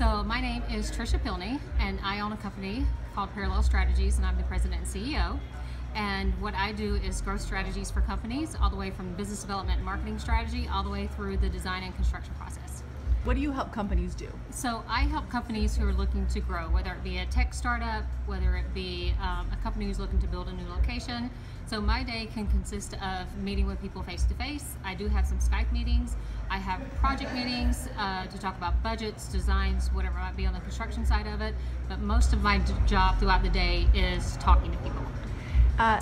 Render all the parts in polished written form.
So my name is Tricia Pilny, and I own a company called Parallel Strategies, and I'm the president and CEO. And what I do is growth strategies for companies, all the way from business development and marketing strategy, all the way through the design and construction process. What do you help companies do? So I help companies who are looking to grow, whether it be a tech startup, whether it be a company who's looking to build a new location. So my day can consist of meeting with people face to face. I do have some Skype meetings. I have project meetings to talk about budgets, designs, whatever might be on the construction side of it. But most of my job throughout the day is talking to people.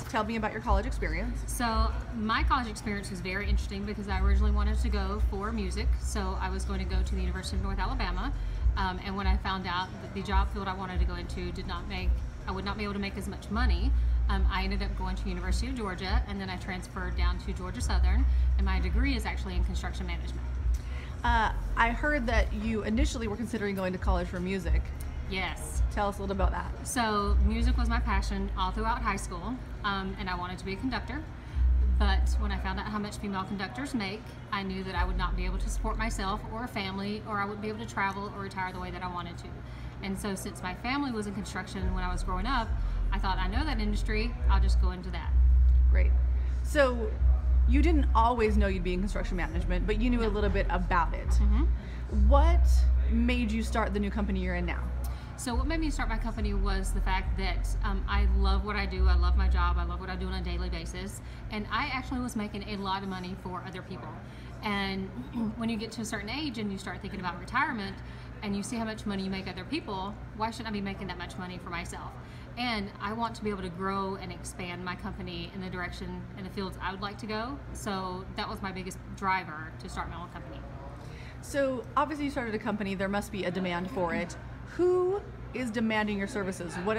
Tell me about your college experience. So my college experience was very interesting because I originally wanted to go for music. So I was going to go to the University of North Alabama. And when I found out that the job field I wanted to go into I would not be able to make as much money, I ended up going to University of Georgia, and then I transferred down to Georgia Southern, and my degree is actually in construction management. I heard that you initially were considering going to college for music. Yes. Tell us a little about that. So music was my passion all throughout high school, and I wanted to be a conductor. But when I found out how much female conductors make, I knew that I would not be able to support myself or a family, or I wouldn't be able to travel or retire the way that I wanted to. And so since my family was in construction when I was growing up, I thought, I know that industry, I'll just go into that. Great. So you didn't always know you'd be in construction management, but you knew a little bit about it. Mm-hmm. What made you start the new company you're in now? So what made me start my company was the fact that I love what I do. I love my job. I love what I do on a daily basis. And I actually was making a lot of money for other people. And when you get to a certain age and you start thinking about retirement and you see how much money you make other people, why shouldn't I be making that much money for myself? And I want to be able to grow and expand my company in the direction and the fields I would like to go. So that was my biggest driver to start my own company. So obviously you started a company, there must be a demand for it. Who is demanding your services? Who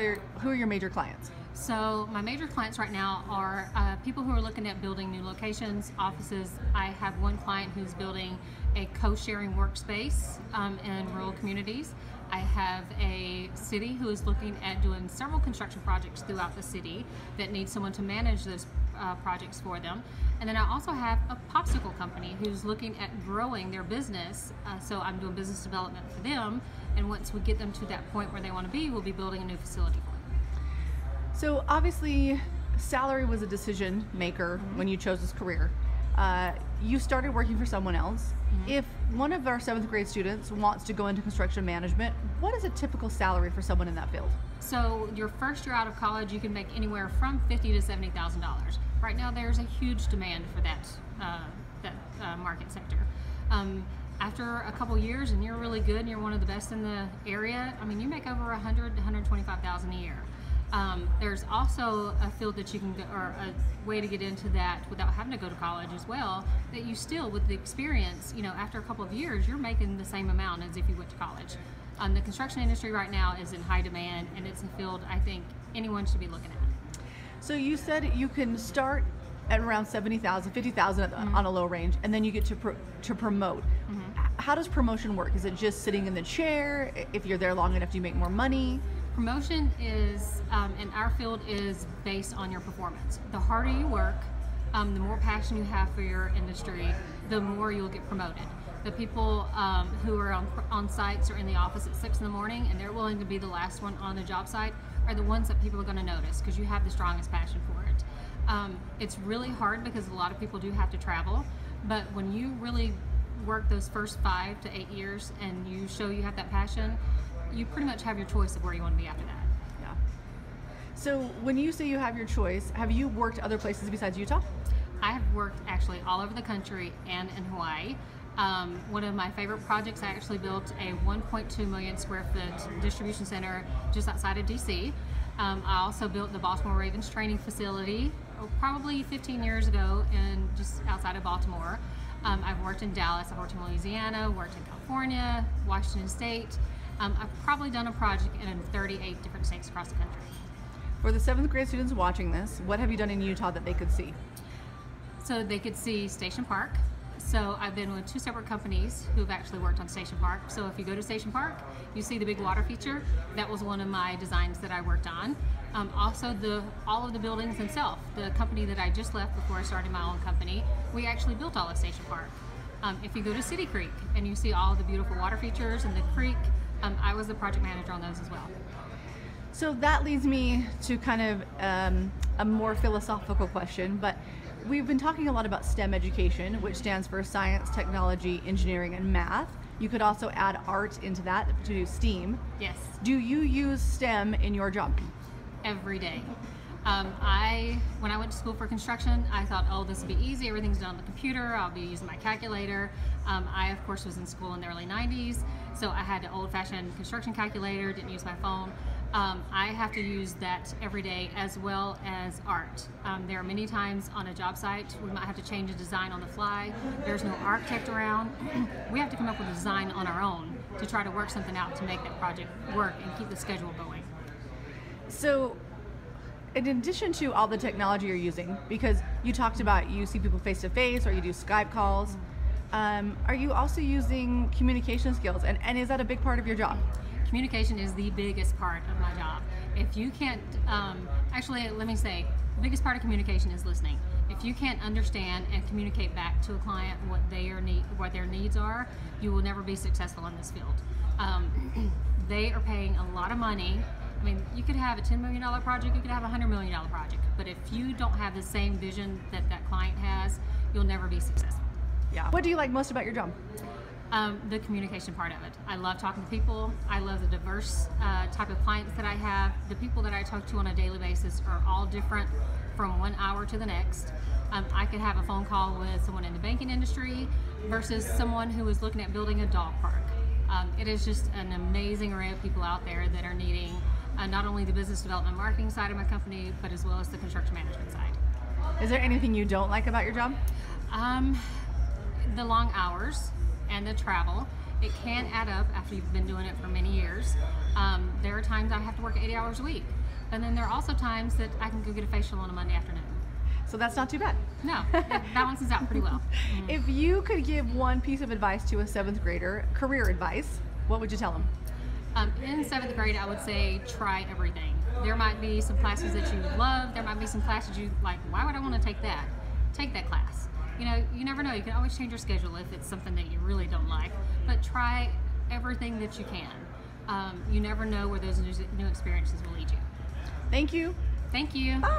are your major clients? So my major clients right now are people who are looking at building new locations, offices. I have one client who's building a co-sharing workspace in rural communities. I have a city who is looking at doing several construction projects throughout the city that need someone to manage those projects for them. And then I also have a popsicle company who's looking at growing their business. So I'm doing business development for them. And once we get them to that point where they want to be, we'll be building a new facility for them. So obviously salary was a decision maker when you chose this career. You started working for someone else. If one of our 7th grade students wants to go into construction management, what is a typical salary for someone in that field? So your first year out of college, you can make anywhere from $50,000 to $70,000. Right now, there's a huge demand for that market sector. After a couple years, and you're really good, and you're one of the best in the area, I mean, you make over $100,000 to $125,000 a year. There's also a field that you can go, or a way to get into that without having to go to college as well, that you still, with the experience, after a couple of years, you're making the same amount as if you went to college. The construction industry right now is in high demand, and it's a field I think anyone should be looking at. So you said you can start at around 70,000, 50,000 on a low range, and then you get to promote. How does promotion work? Is it just sitting in the chair? If you're there long enough, do you make more money? Promotion is, in our field, is based on your performance. The harder you work, the more passion you have for your industry, the more you'll get promoted. The people who are on sites or in the office at 6 in the morning and they're willing to be the last one on the job site are the ones that people are going to notice because you have the strongest passion for it. It's really hard because a lot of people do have to travel, but when you really work those first 5 to 8 years and you show you have that passion, you pretty much have your choice of where you want to be after that. Yeah. So when you say you have your choice, have you worked other places besides Utah? I have worked actually all over the country and in Hawaii. One of my favorite projects, I actually built a 1.2 million square foot distribution center just outside of DC. I also built the Baltimore Ravens training facility probably 15 years ago and just outside of Baltimore. I've worked in Dallas, I've worked in Louisiana, worked in California, Washington State. I've probably done a project in 38 different states across the country. For the 7th grade students watching this, what have you done in Utah that they could see? So they could see Station Park. So I've been with 2 separate companies who've actually worked on Station Park. So if you go to Station Park, you see the big water feature. That was one of my designs that I worked on. Also, all of the buildings themselves. The company that I just left before I started my own company, we actually built all of Station Park. If you go to City Creek and you see all the beautiful water features and the creek, was the project manager on those as well. So that leads me to kind of a more philosophical question, but we've been talking a lot about STEM education, which stands for science, technology, engineering, and math. You could also add art into that to do STEAM. Yes. Do you use STEM in your job? Every day. When I went to school for construction, I thought, oh, this would be easy. Everything's done on the computer. I'll be using my calculator. I, of course, was in school in the early 90s, so I had an old-fashioned construction calculator, didn't use my phone. I have to use that every day, as well as art. There are many times on a job site we might have to change a design on the fly. There's no architect around. We have to come up with a design on our own to try to work something out to make that project work and keep the schedule going. So, in addition to all the technology you're using, because you talked about you see people face to face or you do Skype calls, are you also using communication skills? And is that a big part of your job? Communication is the biggest part of my job. If you can't, actually, let me say, the biggest part of communication is listening. If you can't understand and communicate back to a client what their needs are, you will never be successful in this field. They are paying a lot of money. I mean, you could have a $10 million project, you could have a $100 million project, but if you don't have the same vision that that client has, you'll never be successful. Yeah. What do you like most about your job? The communication part of it. I love talking to people. I love the diverse type of clients that I have. The people that I talk to on a daily basis are all different from 1 hour to the next. I could have a phone call with someone in the banking industry versus someone who is looking at building a dog park. It is just an amazing array of people out there that are needing not only the business development marketing side of my company, but as well as the construction management side. Is there anything you don't like about your job? The long hours and the travel. It can add up after you've been doing it for many years. There are times I have to work 80 hours a week, and then there are also times that I can go get a facial on a Monday afternoon. So that's not too bad. No, it balances out pretty well. If you could give one piece of advice to a 7th grader, career advice, what would you tell them? In 7th grade, I would say try everything. There might be some classes that you love. There might be some classes you like, why would I want to take that? Take that class. You know, you never know. You can always change your schedule if it's something that you really don't like. But try everything that you can. You never know where those new experiences will lead you. Thank you. Thank you. Bye.